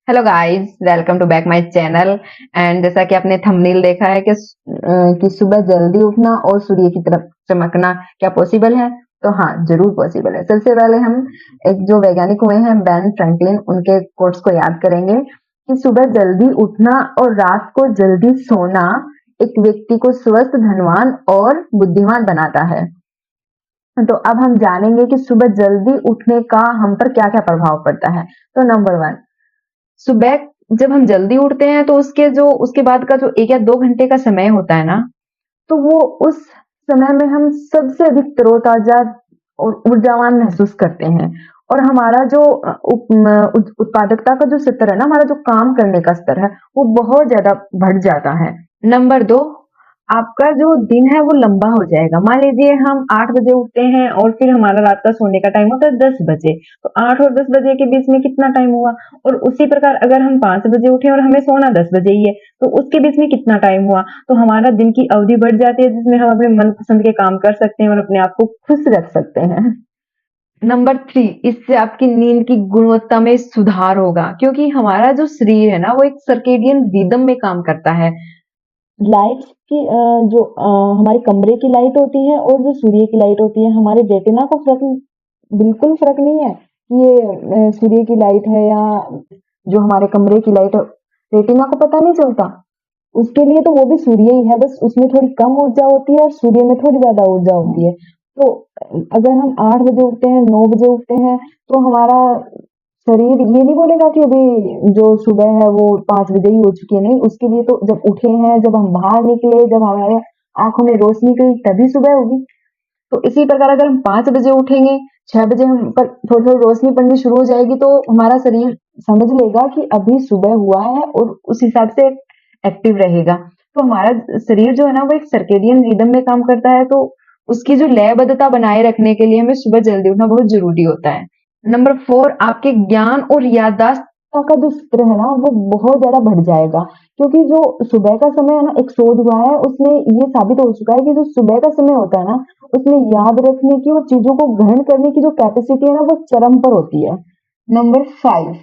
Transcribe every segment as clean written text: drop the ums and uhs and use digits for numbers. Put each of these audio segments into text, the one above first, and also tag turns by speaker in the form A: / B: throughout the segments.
A: Hello guys, welcome to back my channel. And जैसा कि आपने थंबनेल देखा है कि सुबह जल्दी उठना और सूर्य की तरफ चमकना क्या पॉसिबल है? तो हाँ, जरूर पॉसिबल है। सबसे पहले हम एक जो वैज्ञानिक हुए हैं बेन फ्रैंकलिन, उनके कोट्स को याद करेंगे कि सुबह जल्दी उठना और रात को जल्दी सोना एक व्यक्ति को स्वस्थ, धनवान और बुद्धिमान बनाता है। तो अब हम जानेंगे कि सुबह जल्दी उठने का हम पर क्या क्या प्रभाव पड़ता है। तो नंबर वन, सुबह जब हम जल्दी उठते हैं तो उसके बाद का जो 1 या 2 घंटे का समय होता है ना, तो वो उस समय में हम सबसे अधिक तरोताजा और ऊर्जावान महसूस करते हैं। और हमारा जो उत्पादकता का जो स्तर है ना, हमारा जो काम करने का स्तर है, वो बहुत ज्यादा बढ़ जाता है। नंबर 2, आपका जो दिन है वो लंबा हो जाएगा। मान लीजिए हम 8 बजे उठते हैं और फिर हमारा रात का सोने का टाइम होता है 10 बजे, तो 8 और 10 बजे के बीच में कितना टाइम हुआ? और उसी प्रकार अगर हम 5 बजे उठे और हमें सोना 10 बजे ही है, तो उसके बीच में कितना टाइम हुआ? तो हमारा दिन की अवधि बढ़ जाती है, जिसमें हम अपने मनपसंद के काम कर सकते हैं और अपने आप को खुश रख सकते हैं। नंबर 3, इससे आपकी नींद की गुणवत्ता में सुधार होगा, क्योंकि हमारा जो शरीर है ना, वो एक सर्केडियन रिदम में काम करता है। लाइट्स की जो हमारे कमरे की लाइट होती है और जो सूर्य की लाइट होती है, हमारे रेटिना को बिल्कुल फर्क नहीं है कि ये सूर्य की लाइट है या जो हमारे कमरे की लाइट है। रेटिना को पता नहीं चलता, उसके लिए तो वो भी सूर्य ही है, बस उसमें थोड़ी कम ऊर्जा होती है और सूर्य में थोड़ी ज्यादा ऊर्जा होती है। तो अगर हम 8 बजे उठते हैं, 9 बजे उठते हैं, तो हमारा शरीर ये नहीं बोलेगा कि अभी जो सुबह है वो 5 बजे ही हो चुकी है। नहीं, उसके लिए तो जब उठे हैं, जब हम बाहर निकले, जब हमारे आंखों में रोशनी गई, तभी सुबह होगी। तो इसी प्रकार अगर हम 5 बजे उठेंगे, 6 बजे हम पर थोड़ी थोड़ी रोशनी पड़नी शुरू हो जाएगी, तो हमारा शरीर समझ लेगा कि अभी सुबह हुआ है और उस हिसाब से एक्टिव रहेगा। तो हमारा शरीर जो है ना, वो एक सर्केडियन रिदम में काम करता है, तो उसकी जो लयबद्धता बनाए रखने के लिए हमें सुबह जल्दी उठना बहुत जरूरी होता है। नंबर 4, आपके ज्ञान और याददाश्त का जो स्तर है ना, वो बहुत ज्यादा बढ़ जाएगा। क्योंकि जो सुबह का समय है ना, एक शोध हुआ है, उसमें ये साबित हो चुका है कि जो सुबह का समय होता है ना, उसमें याद रखने की और चीजों को ग्रहण करने की जो कैपेसिटी है ना, वो चरम पर होती है। नंबर 5,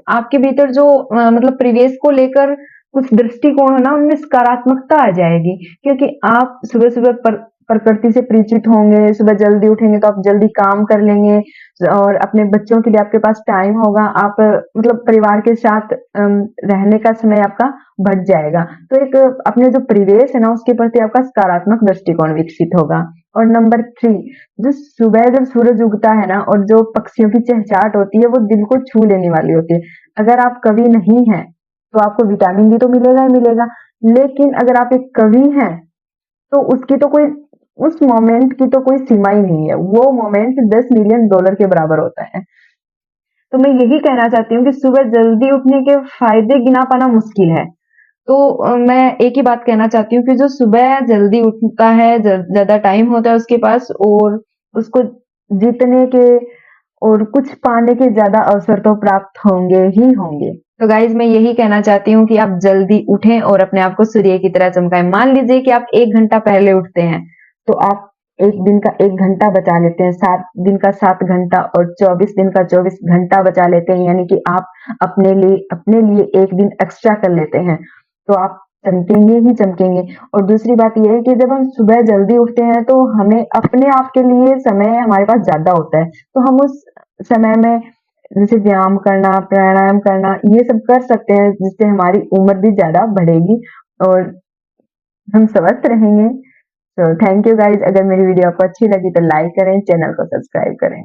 A: आपके भीतर जो मतलब परिवेश को लेकर कुछ दृष्टिकोण है ना, उनमें सकारात्मकता आ जाएगी, क्योंकि आप सुबह सुबह प्रकृति से परिचित होंगे। सुबह जल्दी उठेंगे तो आप जल्दी काम कर लेंगे और अपने बच्चों के लिए आपके पास टाइम होगा। आप मतलब परिवार के साथ रहने का समय आपका बढ़ जाएगा। तो एक अपने जो परिवेश है ना, उसके प्रति आपका सकारात्मक दृष्टिकोण विकसित होगा। और नंबर 3, जो सुबह जब सूरज उगता है ना और जो पक्षियों की चहचहाट होती है, वो दिल को छू लेने वाली होती है। अगर आप कवि नहीं हैं तो आपको विटामिन डी तो मिलेगा ही मिलेगा, लेकिन अगर आप एक कवि हैं तो उसकी तो कोई उस मोमेंट की तो कोई सीमा ही नहीं है। वो मोमेंट $10 मिलियन के बराबर होता है। तो मैं यही कहना चाहती हूँ कि सुबह जल्दी उठने के फायदे गिना पाना मुश्किल है। तो मैं एक ही बात कहना चाहती हूँ कि जो सुबह जल्दी उठता है, ज्यादा टाइम होता है उसके पास, और उसको जीतने के और कुछ पाने के ज्यादा अवसर तो प्राप्त होंगे ही होंगे। तो गाइज, मैं यही कहना चाहती हूँ कि आप जल्दी उठें और अपने आप को सूर्य की तरह चमकाएं। मान लीजिए कि आप 1 घंटा पहले उठते हैं, तो आप एक दिन का 1 घंटा बचा लेते हैं, 7 दिन का 7 घंटा और 24 दिन का 24 घंटा बचा लेते हैं, यानी कि आप अपने लिए एक दिन एक्स्ट्रा कर लेते हैं। तो आप चमकेंगे ही चमकेंगे। और दूसरी बात यह है कि जब हम सुबह जल्दी उठते हैं तो हमें अपने आप के लिए समय हमारे पास ज्यादा होता है, तो हम उस समय में जैसे व्यायाम करना, प्राणायाम करना, ये सब कर सकते हैं, जिससे हमारी उम्र भी ज्यादा बढ़ेगी और हम स्वस्थ रहेंगे। तो थैंक यू गाइज। अगर मेरी वीडियो आपको अच्छी लगी तो लाइक करें, चैनल को सब्सक्राइब करें।